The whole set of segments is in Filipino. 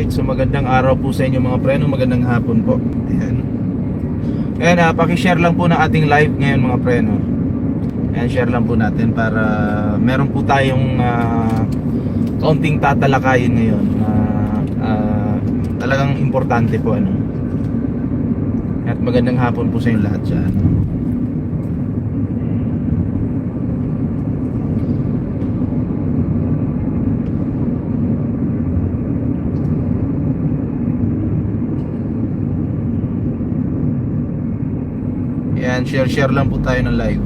Alright, so magandang araw po sa inyo mga preno, magandang hapon po. Ayan. Ayan, pakishare lang po ng ating live ngayon mga preno. Ayan, share lang po natin para meron po tayong kaunting tatalakayin ngayon na talagang importante po ano. At magandang hapon po sa inyo lahat dyan. Ayan, share lang po tayo ng live.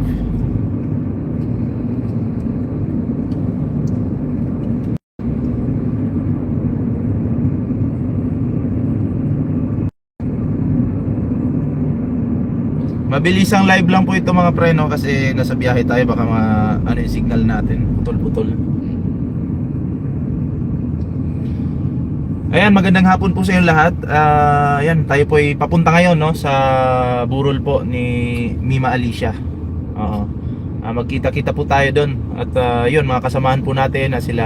Mabilisang live lang po ito mga preno kasi nasa biyahe tayo, baka ano yung signal natin, putol-putol. Ayan, magandang hapon po sa inyo lahat. Ayan, tayo po ay papunta ngayon no, sa burol po ni Mima Alicia. Magkita-kita po tayo doon. At yun, mga kasamahan po natin na sila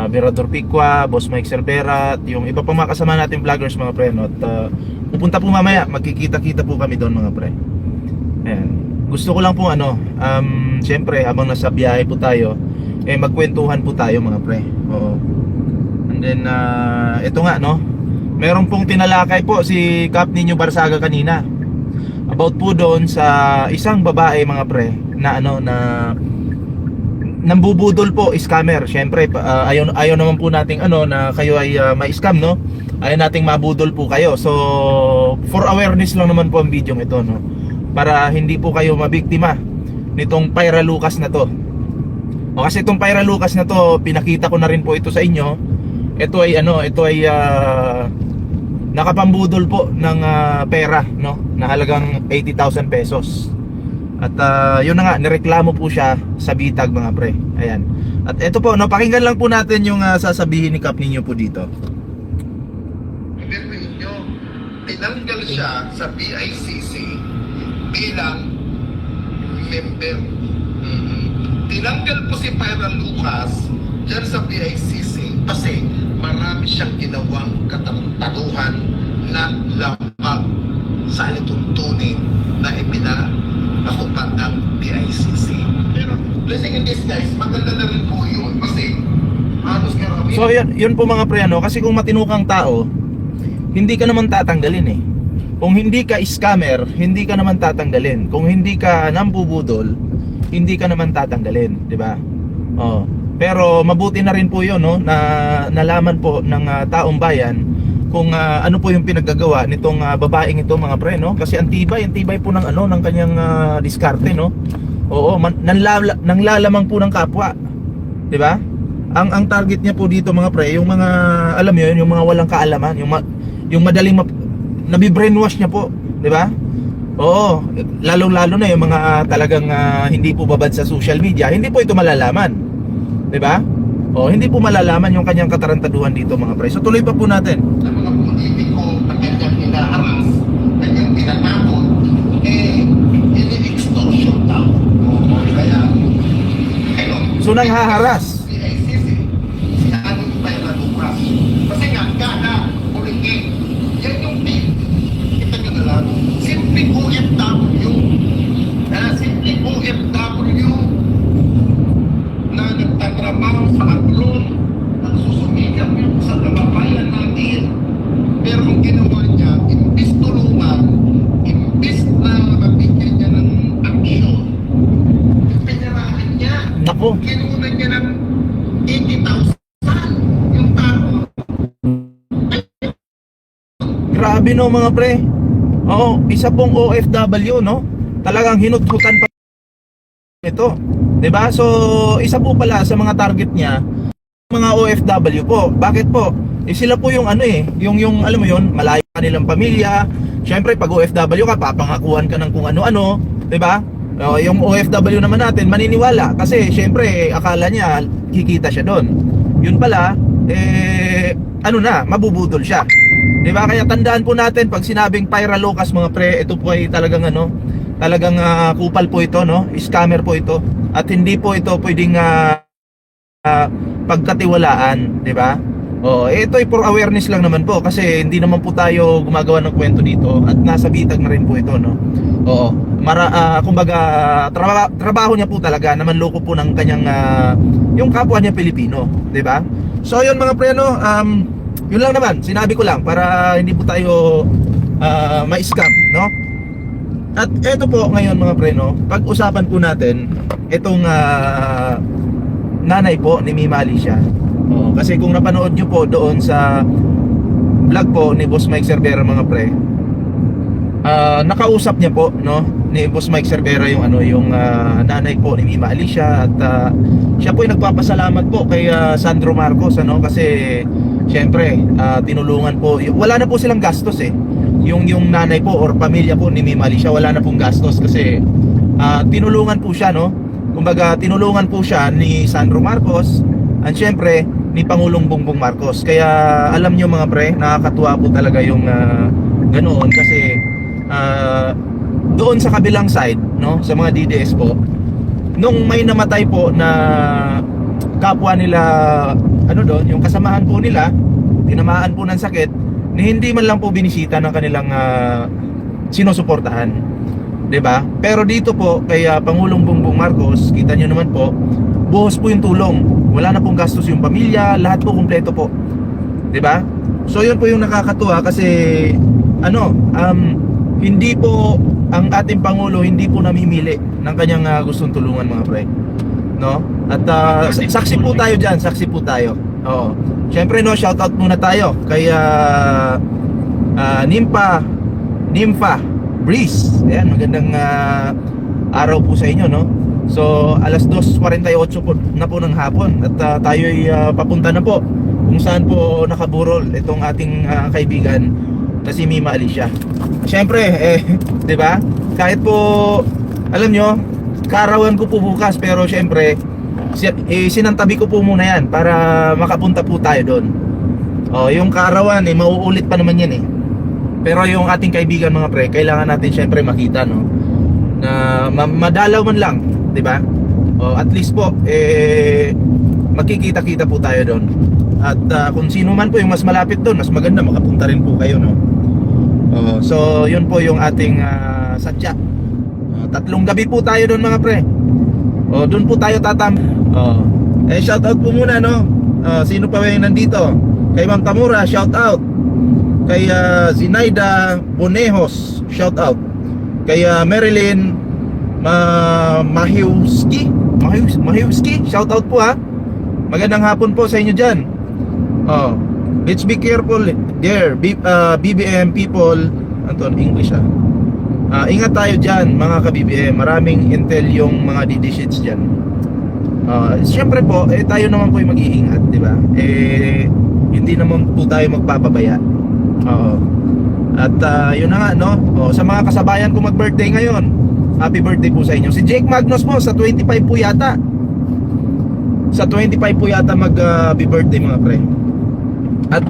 Berador Picua, Boss Mike Cervera, at yung iba pang mga kasama natin vloggers mga pre no? At pupunta po mamaya, magkikita-kita po kami doon mga pre. Ayan. Gusto ko lang po syempre habang nasa biyahe po tayo, magkwentuhan po tayo mga pre. Oo. And then ito nga no, meron pong tinalakay po si Cap Nino Barsaga kanina about po doon sa isang babae mga pre na nambubudol po, scammer. Syempre ayaw naman po nating na kayo ay ma-scam no. Ayaw nating mabudol po kayo. So for awareness lang naman po ang video ito no, para hindi po kayo mabiktima nitong Pyra Lucas na to. O kasi itong Pyra Lucas na to, pinakita ko na rin po ito sa inyo. Ito ay nakapambudol po ng pera no, na halagang 80,000 pesos. At yun na nga, nireklamo po siya sa bitag mga pre. Ayan. At ito po no, pakinggan lang po natin yung sasabihin ni Cap Nino po dito. Pero ninyo, tinanggal siya sa BICC bilang member. Tinanggal po si Pyra Lucas dyan sa BICC kasi marami siyang ginawang katarantaduhan na lamang sa alituntunin na ipinakupad ng BICC. Pero blessing in disguise, maganda na rin po yun kasi halos karami. So yun po mga pre ano, kasi kung matinukang tao, hindi ka naman tatanggalin eh. Kung hindi ka scammer, hindi ka naman tatanggalin. Kung hindi ka nambubudol, hindi ka naman tatanggalin, di ba? Oh. Pero mabuti na rin po 'yon no, na nalaman po ng taong bayan kung ano po yung pinaggagawa nitong babaeng ito mga pre no, kasi ang tibay po ng ng kanyang diskarte no. Oo, nanglalamang po ng kapwa. 'Di ba? Ang target niya po dito mga pre, yung mga alam niyo yung mga walang kaalaman, yung madaling nabi-brainwash niya po, 'di ba? Oo, lalo na yung mga talagang hindi po babad sa social media, hindi po ito malalaman. 'Di ba? O hindi po malalaman yung kanyang katarantaduhan dito mga pre. So tuloy pa po natin. Sa mga politiko na kanyang hinaharas, kanyang tinatakot, ini-extortion daw. Kaya, So nanghaharas. BICC, si Aling Pyra Lucas. Kasi nga, kada ulitin, yan yung team. Kita nyo na lang, simpleng OFW. Simpleng OFW na nagtatrabaho sa aglon, nagsusumikap yung sa kababayan natin. Pero ang ginawa niya, imbis tulungan, imbis na mabigyan niya ng aksyon, pinarahan niya. Nako. Kinunan niya ng 80,000 yung tao. Grabe no mga pre. Oo, isa pong OFW no. Talagang hinuthutan pa ito. 'Di ba? So isa po pala sa mga target niya mga OFW po. Bakit po? Sila po yung yung alam mo yun, malayo kanilang pamilya. Syempre pag OFW ka, papangakuan ka ng kung ano-ano, 'di ba? Yung OFW naman natin maniniwala kasi syempre akala niya kikita siya doon. Yun pala mabubudol siya. 'Di ba? Kaya tandaan po natin pag sinabing Pyra Lucas mga pre, ito po ay talagang talagang kupal po ito no, scammer po ito. At hindi po ito pwedeng pagkatiwalaan, 'di ba? Oh, ito ay for awareness lang naman po kasi hindi naman po tayo gumagawa ng kwento dito at nasa bitag na rin po ito, no. Oo. Kumbaga trabaho niya po talaga na manloko po ng kanyang yung kapwa niya Pilipino, 'di ba? So, yun mga pre, no, yun lang naman, sinabi ko lang para hindi po tayo ma-scam, no? At eto po ngayon mga pre, no, pag-usapan po natin itong nanay po ni Mima Alicia. Oo, kasi kung napanood nyo po doon sa vlog po ni Boss Mike Cervera mga pre, nakausap niya po, no, ni Boss Mike Cervera yung yung nanay po ni Mima Alicia at siya po ay nagpapasalamat po kay Sandro Marcos, ano, kasi syempre tinulungan po, wala na po silang gastos yung nanay po or pamilya po ni Mima Alicia, wala na pong gastos kasi tinulungan po siya, no, kumbaga tinulungan po siya ni Sandro Marcos at syempre ni Pangulong Bongbong Marcos. Kaya alam nyo mga pre, nakakatuwa po talaga yung ganoon kasi doon sa kabilang side, no, sa mga DDS po, nung may namatay po na kapwa nila, ano doon, yung kasamahan po nila, tinamaan po ng sakit, ni hindi man lang po binisita ng kanilang sinusuportahan, 'di ba? Pero dito po kay Pangulong Bongbong Marcos, kita nyo naman po, buhos po yung tulong. Wala na pong gastos yung pamilya, lahat po kumpleto po. 'Di ba? So yun po yung nakakatuwa kasi hindi po ang ating pangulo hindi po namimili ng kanyang gustong tulungan mga pre. No? At saksi po tayo diyan, saksi po tayo. Oo. Syempre no, shout out muna tayo kay Nympha Breeze. Ayan, magandang araw po sa inyo, no? So, alas 2:48 po na po ng hapon at tayo ay papunta na po kung saan po nakaburol itong ating kaibigan na si Mima Alicia. Siyempre, 'di ba? Kahit po alam nyo, kaarawan ko po bukas pero siyempre sinantabi ko po muna yan para makapunta po tayo doon. Oh, yung kaarawan mauulit pa naman yan Pero yung ating kaibigan mga pre, kailangan natin siyempre makita, no, na madalaw man lang, 'di ba? O at least po makikita-kita po tayo doon. At kung sino man po yung mas malapit doon, mas maganda makapunta rin po kayo, no. So yun po yung ating sadya. 3 gabi po tayo doon mga pre. Doon po tayo shout out po muna, no. Sino pa ba yung nandito? Kay Ma'am Tamura, shout out. Kay Zinaida Bonejos, shout out. Kay Marilyn Mahiwski, shout out po Magandang hapon po sa inyo dyan. Let's be careful there, BBM people. Anton, English ingat tayo dyan mga ka-BBM. Maraming intel yung mga DD-shits dyan. Siyempre po, tayo naman po yung mag-iingat, di ba? Hindi naman po tayo magpapabaya. At yun na nga, no? Sa mga kasabayan ko mag-birthday ngayon, happy birthday po sa inyo. Si Jake Magnus po, sa 25 po yata. Sa 25 po yata mag-happy birthday mga pre. At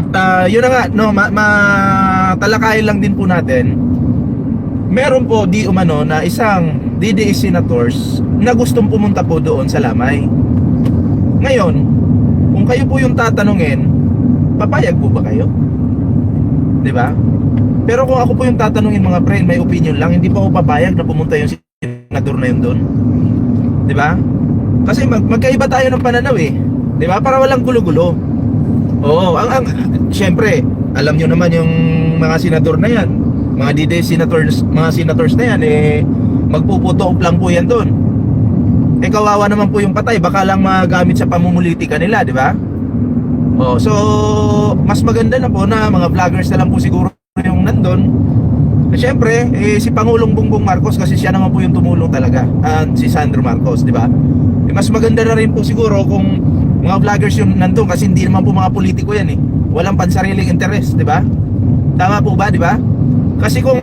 yun na nga, no? Matalakayin lang din po natin. Meron po di umano na isang DDS senators na gustong pumunta po doon sa Lamay. Ngayon, kung kayo po yung tatanungin, papayag po ba kayo? 'Di ba? Pero kung ako po yung tatanungin mga friend, may opinion lang, hindi pa ako papayag na pumunta yung senador na yun doon. 'Di ba? Kasi magkaiba tayo ng pananaw 'di ba? Para walang gulo-gulo. Oo, syempre, alam niyo naman yung mga senador na yan, mga DD senators, mga senators na yan magpuputo lang po yan doon. Kawawa naman po yung patay, baka lang magamit sa pamumulitika nila, 'di ba? So mas maganda na po na mga vloggers na lang po siguro yung nandun. Siyempre, si Pangulong Bongbong Marcos kasi siya naman po yung tumulong talaga, si Sandro Marcos, 'di ba? Mas maganda na rin po siguro kung mga vloggers yung nandun kasi hindi naman po mga politiko yan walang pansariling interest, 'di ba? Tama po ba, 'di ba? Kasi kung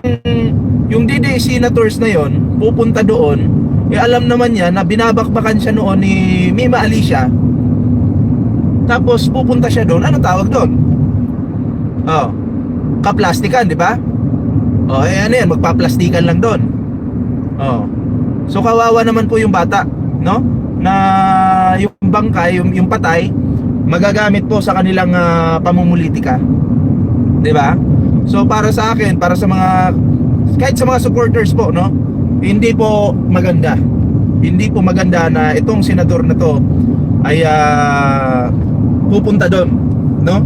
yung DD senators na yon pupunta doon, alam naman niya na binabakbakan siya noon ni Mima Alicia. Tapos pupunta siya doon, ano tawag doon? Kaplastikan, di ba? Ano yan, magpaplastikan lang doon. So kawawa naman po yung bata, no? Na yung bangkay, yung patay, magagamit po sa kanilang pamumulitika. 'Di ba? So para sa akin, para sa mga kahit sa mga supporters po, no? Hindi po maganda. Hindi po maganda na itong senador na to ay pupunta doon, no?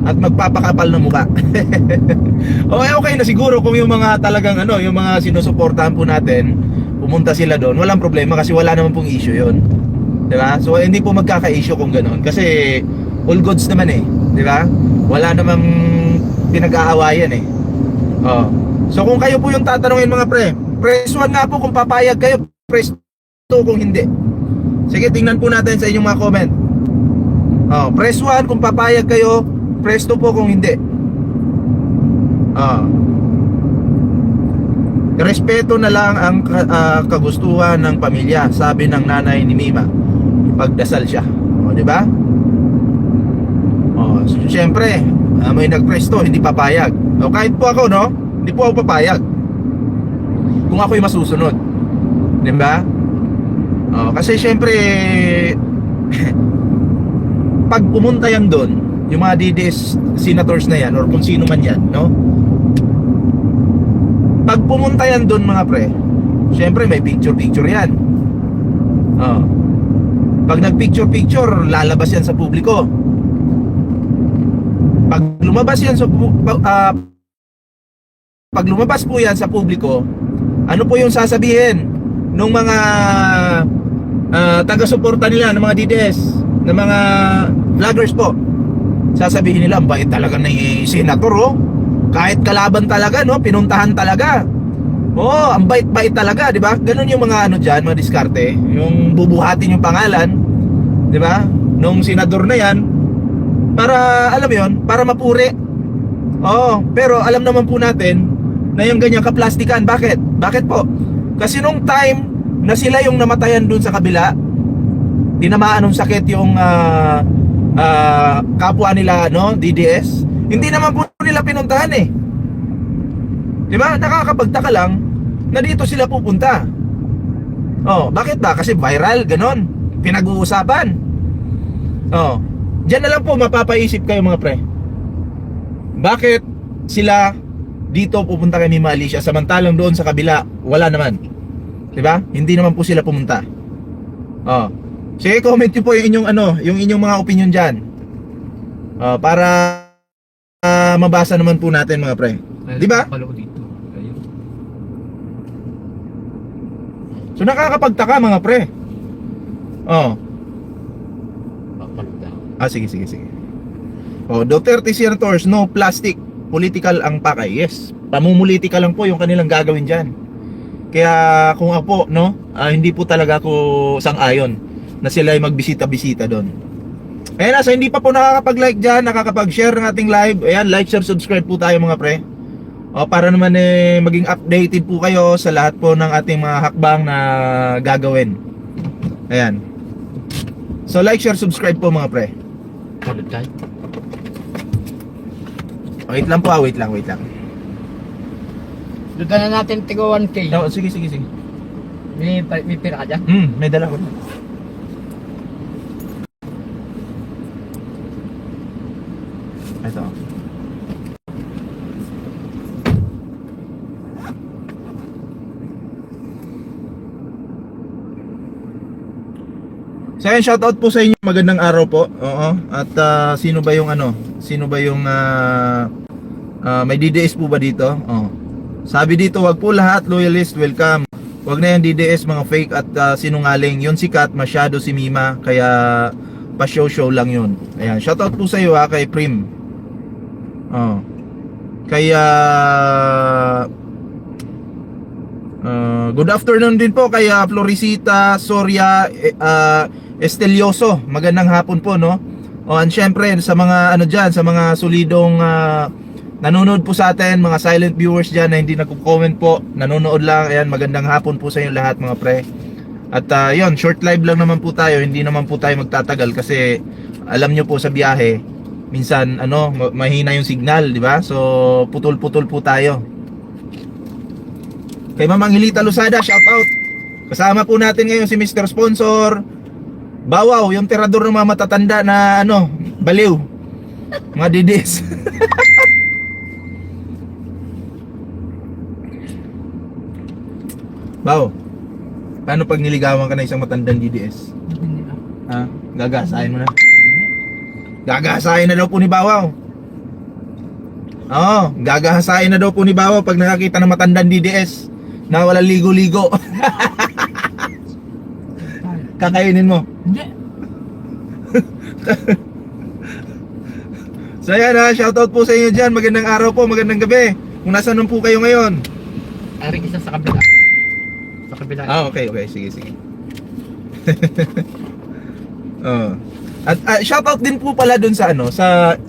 At magpapakapal ng mukha. Okay na siguro kung yung mga talagang yung mga sinusuportahan po natin, pumunta sila doon, walang problema kasi wala naman pong issue 'yon. 'Di ba? So hindi po magkaka-issue kung ganoon kasi all goods naman eh, 'di ba? Wala namang pinag-aawayan eh. Oh. So kung kayo po yung tatanungin mga pre, press 1 nga po kung papayag kayo, press 2 kung hindi. Sige, tingnan po natin sa inyong mga comment. Oh, press 1 kung papayag kayo, press 2 po kung hindi. Oh. Respeto na lang ang kagustuhan ng pamilya, sabi ng nanay ni Mima. Pagdasal siya. O, di ba? O, so, syempre, may nag-press to, hindi papayag. O, kahit po ako, no? Hindi po ako papayag. Kung ako'y masusunod. Di ba? O, kasi syempre, pag pumunta yan doon, yung mga DDS senators na yan, or kung sino man yan, no? Pag pumunta yan doon mga pre, syempre may picture-picture yan. Oh. Pag nag-picture-picture, lalabas yan sa publiko. Pag lumabas yan sa pag lumabas po yan sa publiko, ano po yung sasabihin ng mga taga-suporta nila, ng mga DDS, ng mga vloggers po? Sasabihin nila, bait talaga ng senator, oh. Kahit kalaban talaga, no, pinuntahan talaga. Oh, ang bait-bait talaga, 'di ba? Ganun yung mga diyan, mga diskarte, yung bubuhatin yung pangalan, 'di ba? Nung senador na 'yan para alam mo 'yon, para mapuri. Oh, pero alam naman po natin na yung ganyan kaplastikan. Bakit? Bakit po? Kasi nung time na sila yung namatayan dun sa kabila, tinamaan ng sakit yung kapwa nila, no, DDS. Hindi naman po nila pinuntahan eh. Di ba? Nakakapagtaka lang na dito sila pupunta. Oh, bakit ba? Kasi viral, ganon. Pinag-uusapan. Oh, diyan na lang po mapapaisip kayo mga pre. Bakit sila dito pupunta kay Mima Alicia samantalang doon sa kabila wala naman? Di ba? Hindi naman po sila pumunta. Oh. Sige, comment niyo po yung inyong yung inyong mga opinion diyan. Oh, para mabasa naman po natin mga pre. Di ba? So nakakapagtaka mga pre. Oh. Sige. Oh, Duterte senators, no plastic. Political ang pakay. Yes. Pamumulitika lang po yung kanilang gagawin diyan. Kaya kung ako, no, hindi po talaga ako sang-ayon na sila ay magbisita-bisita doon. Ayan na, so hindi pa po nakakapag-like dyan, nakakapag-share ng ating live. Ayan, like, share, subscribe po tayo mga pre. O, para naman maging updated po kayo sa lahat po ng ating mga hakbang na gagawin. Ayan. So like, share, subscribe po mga pre. Wait lang po, wait lang. Duda na natin tigo 1K. No, sige. May pira ka dyan? May dala ko. Ito. So ayun, shoutout po sa inyo. Magandang araw po. Oo. At sino ba yung may DDS po ba dito? Oo. Sabi dito, wag po lahat loyalist welcome. Wag na yung DDS mga fake at sinungaling. Yun sikat masyado si Mima kaya pa show lang yun. Ayan, shoutout po sa iyo kay Prim. Oh. Kaya good afternoon din po kay Florisita Soria Estelioso. Magandang hapon po, no? O, and syempre sa mga diyan, sa mga solidong nanonood po sa atin, mga silent viewers diyan na hindi nagko-comment po, nanonood lang. Ayan, magandang hapon po sa inyo lahat mga pre. At yon, short live lang naman po tayo, hindi naman po tayo magtatagal kasi alam nyo po sa biyahe minsan mahina yung signal, di ba? So putol-putol po tayo. Kay Mamang Hilita Luzada, shout out. Kasama po natin ngayon si Mr. Sponsor, Bawaw, yung tirador ng mga matatanda na ano, baliw. Mga didis. Baw, paano pag niligawan ka na isang matandang DDS? Ha? Gagasahin mo na. Gagasahin na daw po ni Bawaw. Oo, gagasahin na daw po ni Bawaw pag nakakita ng matandang DDS na walang ligo-ligo. Kakainin mo. Hindi. So ayan ha, shoutout po sa inyo dyan. Magandang araw po, magandang gabi. Kung nasaan po kayo ngayon. Ari isa sa kabila. Sa kabila. Okay, sige. At shoutout din po pala dun sa ano, sa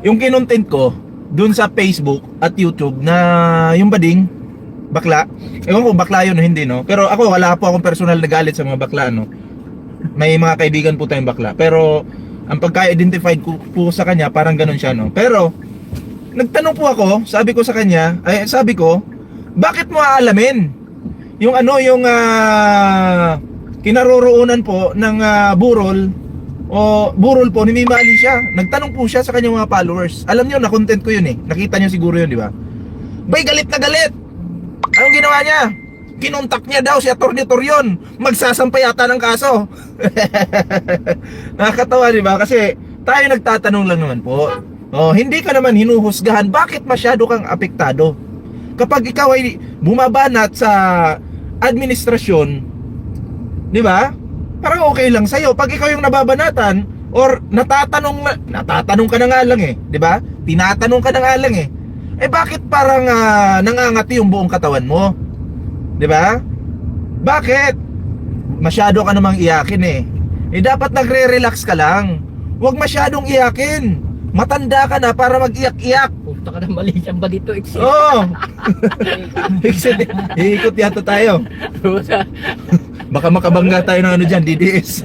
yung kinontent ko dun sa Facebook at YouTube na yung bading bakla. Ewan ko bakla yun o hindi, no? Pero ako wala po akong personal na galit sa mga bakla, no? May mga kaibigan po tayong bakla. Pero ang pagka-identified ko po sa kanya, parang ganun siya, no? Pero nagtanong po ako, sabi ko sa kanya, bakit mo aalamin yung ano, yung kinaroroonan po ng burol o burol po ni Mima Alicia? Nagtanong po siya sa kanyang mga followers. Alam niyo, na-content ko yun eh. Nakita niyo siguro yun, di ba? Bay, galit na galit. Anong ginawa niya? Kinontak niya daw si Atty. Torion. Magsasampay yata ng kaso. Nakakatawa, di ba? Kasi tayo nagtatanong lang naman po. Oh, hindi ka naman hinuhusgahan. Bakit masyado kang apektado? Kapag ikaw ay bumabanat sa administrasyon, di ba? Parang okay lang sa'yo. Pag ikaw yung nababanatan or natatanong ka na nga lang eh, di ba? Tinatanong ka na nga lang eh. Eh bakit parang nangangati yung buong katawan mo? 'Di ba? Bakit? Masyado ka namang iyakin eh. Eh dapat nagre-relax ka lang. Huwag masyadong iyakin. Matanda ka na para mag-iyak-iyak. Punta ka na mali siyang balito. Oo. Exit. Iikot yata tayo. Baka makabangga tayo ng ano dyan, DDS.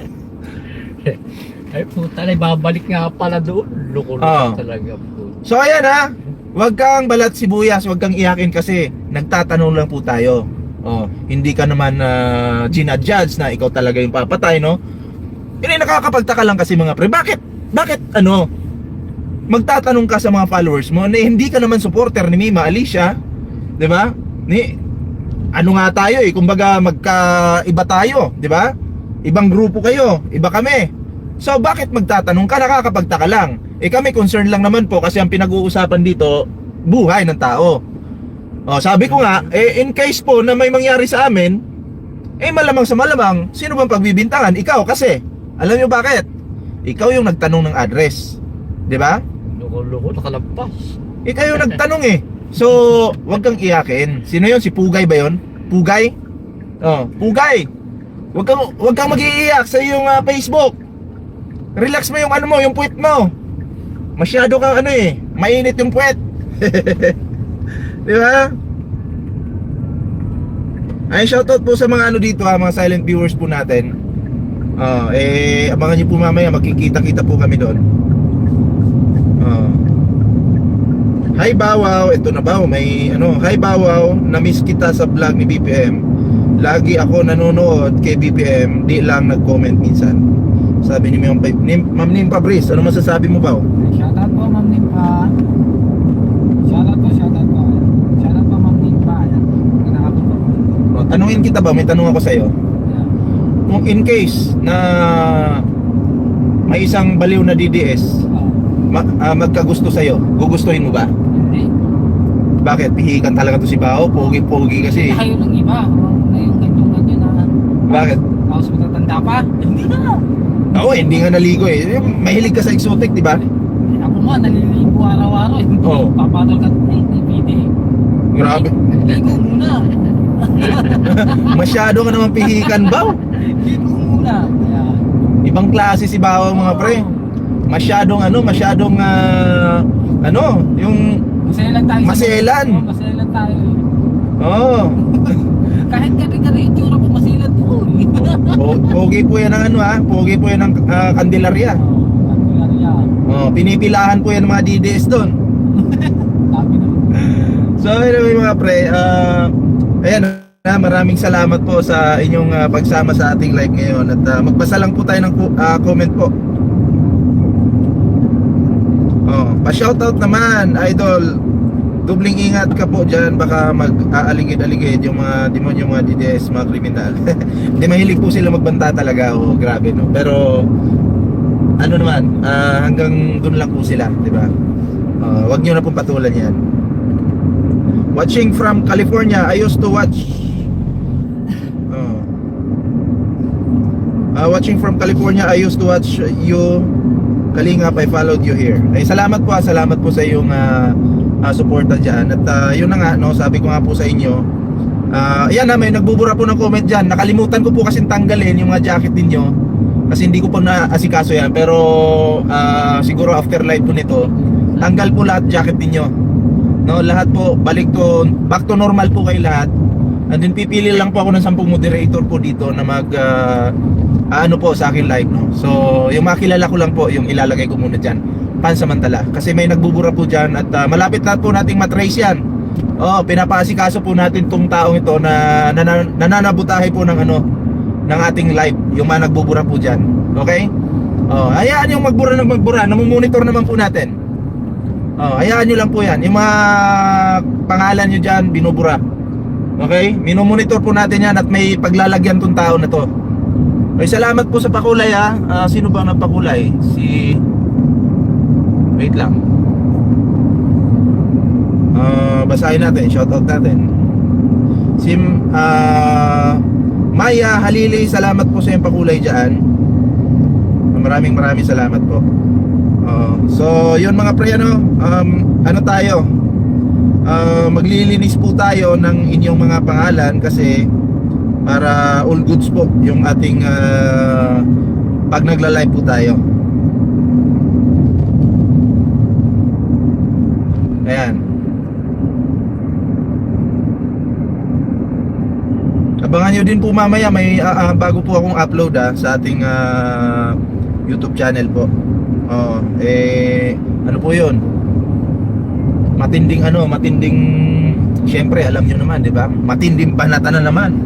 Ay puta na, babalik nga pala doon. Loko-loko talaga po. So ayan ha. Huwag kang balat sibuyas, huwag kang iyakin kasi nagtatanong lang po tayo. Oh, hindi ka naman ginajudge na ikaw talaga yung papatay, no? Yun ay nakakapagtaka lang kasi mga pre. Bakit ano? Magtatanong ka sa mga followers mo na hindi ka naman supporter ni Mima Alicia, 'di ba? Ano nga tayo eh, kumbaga magkaiba tayo, 'di ba? Ibang grupo kayo, iba kami. So bakit magtatanong ka? Nakakapagtaka lang. Eh kami concerned lang naman po kasi ang pinag-uusapan dito buhay ng tao. Oh, sabi ko nga, in case po na may mangyari sa amin, malamang sa malamang, sino bang pagbibintangan? Ikaw kasi. Alam niyo bakit? Ikaw yung nagtanong ng address. 'Di ba? Loko-loko, nakalampas. Ikaw yung nagtanong eh. So, wag kang iyakin. Sino yun? Si Pugay ba yun? Pugay? Oh, Pugay. Wag kang mag-iiyak sa iyong Facebook. Relax mo yung ano mo, yung puwet mo. Masyado kang ano eh, mainit yung puwet. Di ba? Ay, shoutout po sa mga ano dito ha, mga silent viewers po natin. Abangan niyo po mamaya, magkikita-kita po kami doon. Hi Bawaw, ito na ba? May ano, hi Bawaw, na-miss kita sa vlog ni BPM. Lagi ako nanonood kay BPM, di lang nag-comment minsan. Sabi ni Ma'am Nimpa Brice, ano masasabi mo ba? Shoutout po, Ma'am Nimpa. Shoutout po, Shoutout po, Ma'am Nimpa. Kinakabot po. Tanungin kita ba? May tanong ako sa'yo. Kung in case na may isang baliw na DDS magkagusto sa'yo, gugustuhin mo ba? Hindi. Bakit? Pihikan talaga to si Bao? Pogi-pogi kasi. Kayo ng iba. Ngayong ganyan na. Bakit? Tapos matatanda pa? Hindi na. Oo, hindi nga naligo eh. Mahilig ka sa exotic, di ba? Ako nga, naliligo araw-araw. Hindi. Oo. Papatol ka DVD. Grabe. Ligo muna. Masyado ka naman pihikan, Bao. Ligo muna. Kaya, Ibang klase si Bao, mga pre. Masyadong yung maselan tayo. Maselan. Oo, maselan tayo. oh, Kahit kari-kari itsura po, maselan po. pogi po yan ng pogi po yan ng Candelaria. Oh, pinipilahan po yan ng mga DDS doon. Dami naman. So anyway mga pre, ayan, Maraming salamat po sa inyong pagsama sa ating live ngayon at magbasa lang po tayo ng comment po. Pa-shoutout naman, idol. Dubling ingat ka po dyan, baka mag-aaligid-aligid yung mga demonyo, mga DDS, mga kriminal. Hindi, mahilig po sila magbanta talaga, grabe no. Pero ano naman, hanggang dun lang po sila, di ba? Wag nyo na pong patulan yan. Watching from California, I used to watch watching from California, I used to watch you, Kalingap, I followed you here. Ay, salamat po sa iyong suporta dyan. At yun na nga, no, sabi ko nga po sa inyo, ayan na, may nagbubura po ng comment dyan. Nakalimutan ko po kasing tanggalin yung mga jacket ninyo kasi hindi ko po na-asikaso yan. Pero siguro after live po nito, tanggal po lahat jacket ninyo, no, lahat po, back to normal po kayo lahat. And then pipili lang po ako ng 10 moderator po dito na ano po sa akin live, no. So yung makilala ko lang po yung ilalagay ko muna dyan pansamantala kasi may nagbubura po dyan at malapit na po nating matrace yan. Pinapaasikaso po natin tong taong ito na nananabutahe po ng ng ating live, yung mga nagbubura po dyan. Okay? Hayaan yung magbura, namumonitor naman po natin. Hayaan nyo lang po yan. Yung mga pangalan nyo dyan, binubura. Okay? Minomonitor po natin yan at may paglalagyan tong tao na to. Ay, salamat po sa pakulay sino ba nagpakulay? Wait lang. Basahin natin, shoutout natin. Maya Halili, salamat po sa iyong pakulay dyan. Maraming salamat po. So yun mga pre, ano tayo, maglilinis po tayo ng inyong mga pangalan kasi para all goods po yung ating pag nagla-live po tayo. Ayan. Abangan nyo din po mamaya, may bago po akong upload sa ating YouTube channel po. Ano po yun? Matinding syempre alam nyo naman, di ba? Matinding banata na naman.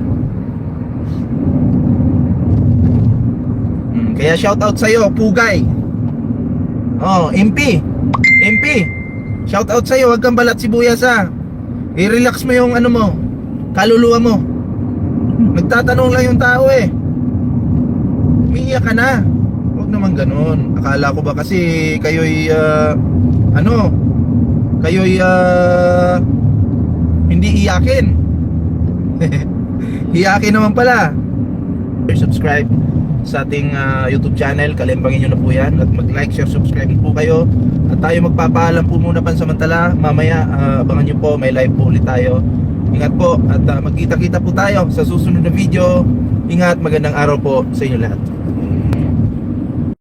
Kaya shoutout sa'yo, Pugay. MP, shoutout sa'yo, wag kang balat sibuyas i-relax mo yung mo, kaluluwa mo. Nagtatanong lang yung tao umiiyak ka na. Huwag naman ganun. Akala ko ba kasi kayo'y hindi iyakin. Iyakin naman pala. Subscribe sa ating YouTube channel, kalimbangin nyo na po yan at mag-like, share, subscribe po kayo at tayo magpapaalam po muna pansamantala. Mamaya abangan nyo po, may live po ulit tayo. Ingat po at magkita-kita po tayo sa susunod na video. Ingat, magandang araw po sa inyo lahat.